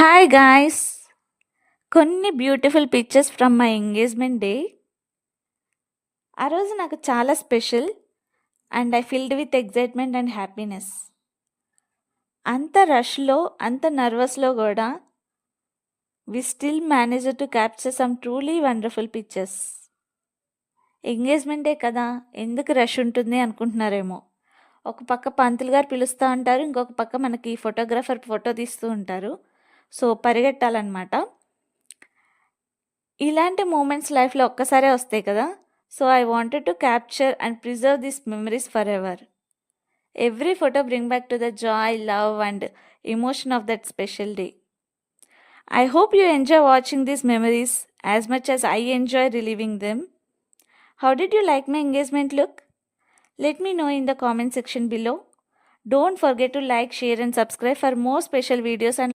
Hi guys! కొన్ని beautiful pictures from my engagement day. ఆ రోజు నాకు చాలా special and I filled with excitement and happiness. అంత రష్‌లో, అంత నర్వస్‌లో గూడా we still managed to capture some truly wonderful pictures. Engagement day కదా! ఎందుకు రష్ ఉంటుంది అనుకుంటున్నారేమో. ఒక పక్క పంతులు గారు పిలుస్తా ఉంటారు. ఇంకొక పక్క మనకి ఫోటోగ్రాఫర్ ఫోటో తీస్తూ ఉంటారు. సో, పరిగెట్టాలన్నమాట. ఇలాంటి మూమెంట్స్ లైఫ్‌లో ఒక్కసారే వస్తాయి కదా! So, I wanted to capture and preserve these memories forever. Every photo bring back to the Joy, love and emotion of that special day. I hope you enjoy watching these memories as much as I enjoy reliving them. How did you like my engagement look? Let me know in the comment section below. Don't forget to like, share and subscribe for more special videos and